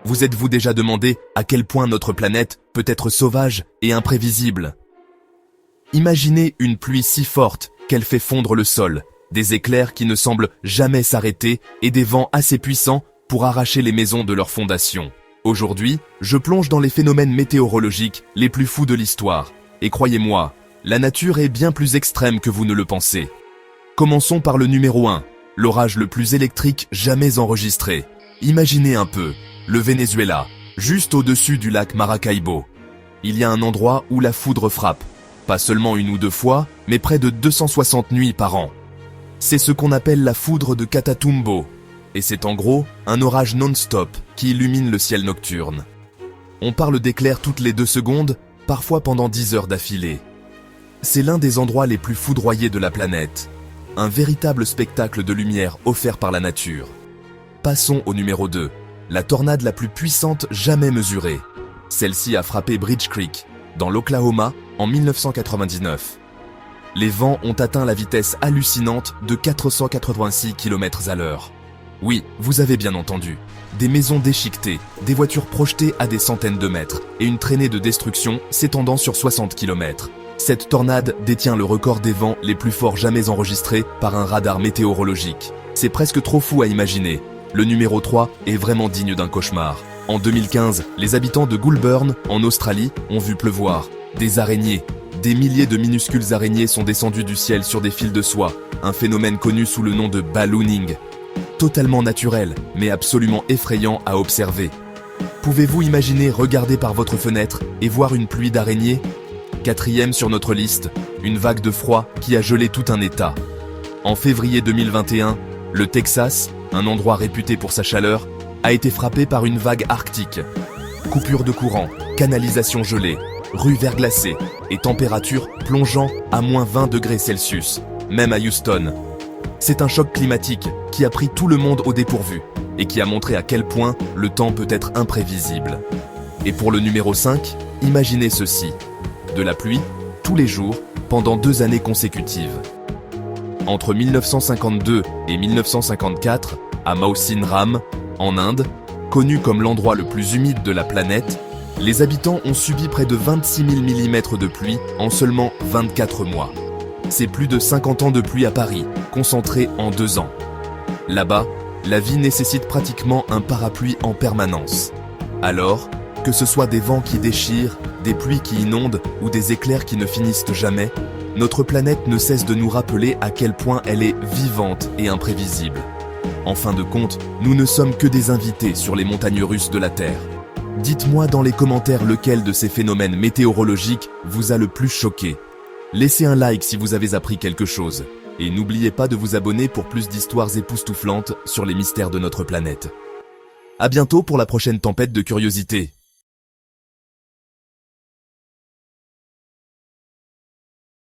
Vous êtes-vous déjà demandé à quel point notre planète peut être sauvage et imprévisible? Imaginez une pluie si forte qu'elle fait fondre le sol, des éclairs qui ne semblent jamais s'arrêter et des vents assez puissants pour arracher les maisons de leurs fondations. Aujourd'hui, je plonge dans les phénomènes météorologiques les plus fous de l'histoire. Et croyez-moi, la nature est bien plus extrême que vous ne le pensez. Commençons par le numéro 1, l'orage le plus électrique jamais enregistré. Imaginez un peu, le Venezuela, juste au-dessus du lac Maracaibo. Il y a un endroit où la foudre frappe, pas seulement une ou deux fois, mais près de 260 nuits par an. C'est ce qu'on appelle la foudre de Catatumbo, et c'est en gros un orage non-stop qui illumine le ciel nocturne. On parle d'éclairs toutes les 2 secondes, parfois pendant 10 heures d'affilée. C'est l'un des endroits les plus foudroyés de la planète, un véritable spectacle de lumière offert par la nature. Passons au numéro 2, la tornade la plus puissante jamais mesurée. Celle-ci a frappé Bridge Creek, dans l'Oklahoma, en 1999. Les vents ont atteint la vitesse hallucinante de 486 km/h. Oui, vous avez bien entendu. Des maisons déchiquetées, des voitures projetées à des centaines de mètres et une traînée de destruction s'étendant sur 60 km. Cette tornade détient le record des vents les plus forts jamais enregistrés par un radar météorologique. C'est presque trop fou à imaginer. Le numéro 3 est vraiment digne d'un cauchemar. En 2015, les habitants de Goulburn, en Australie, ont vu pleuvoir. Des araignées. Des milliers de minuscules araignées sont descendues du ciel sur des fils de soie, un phénomène connu sous le nom de ballooning. Totalement naturel, mais absolument effrayant à observer. Pouvez-vous imaginer regarder par votre fenêtre et voir une pluie d'araignées? 4e sur notre liste, une vague de froid qui a gelé tout un État. En février 2021, le Texas, un endroit réputé pour sa chaleur, a été frappé par une vague arctique. Coupure de courant, canalisation gelée, rues verglacées et température plongeant à moins 20 degrés Celsius, même à Houston. C'est un choc climatique qui a pris tout le monde au dépourvu et qui a montré à quel point le temps peut être imprévisible. Et pour le numéro 5, imaginez ceci. De la pluie, tous les jours, pendant 2 années consécutives. Entre 1952 et 1954, à Mawsynram, en Inde, connu comme l'endroit le plus humide de la planète, les habitants ont subi près de 26 000 mm de pluie en seulement 24 mois. C'est plus de 50 ans de pluie à Paris, concentrée en 2 ans. Là-bas, la vie nécessite pratiquement un parapluie en permanence. Alors, que ce soit des vents qui déchirent, des pluies qui inondent ou des éclairs qui ne finissent jamais, notre planète ne cesse de nous rappeler à quel point elle est vivante et imprévisible. En fin de compte, nous ne sommes que des invités sur les montagnes russes de la Terre. Dites-moi dans les commentaires lequel de ces phénomènes météorologiques vous a le plus choqué. Laissez un like si vous avez appris quelque chose. Et n'oubliez pas de vous abonner pour plus d'histoires époustouflantes sur les mystères de notre planète. À bientôt pour la prochaine tempête de curiosité.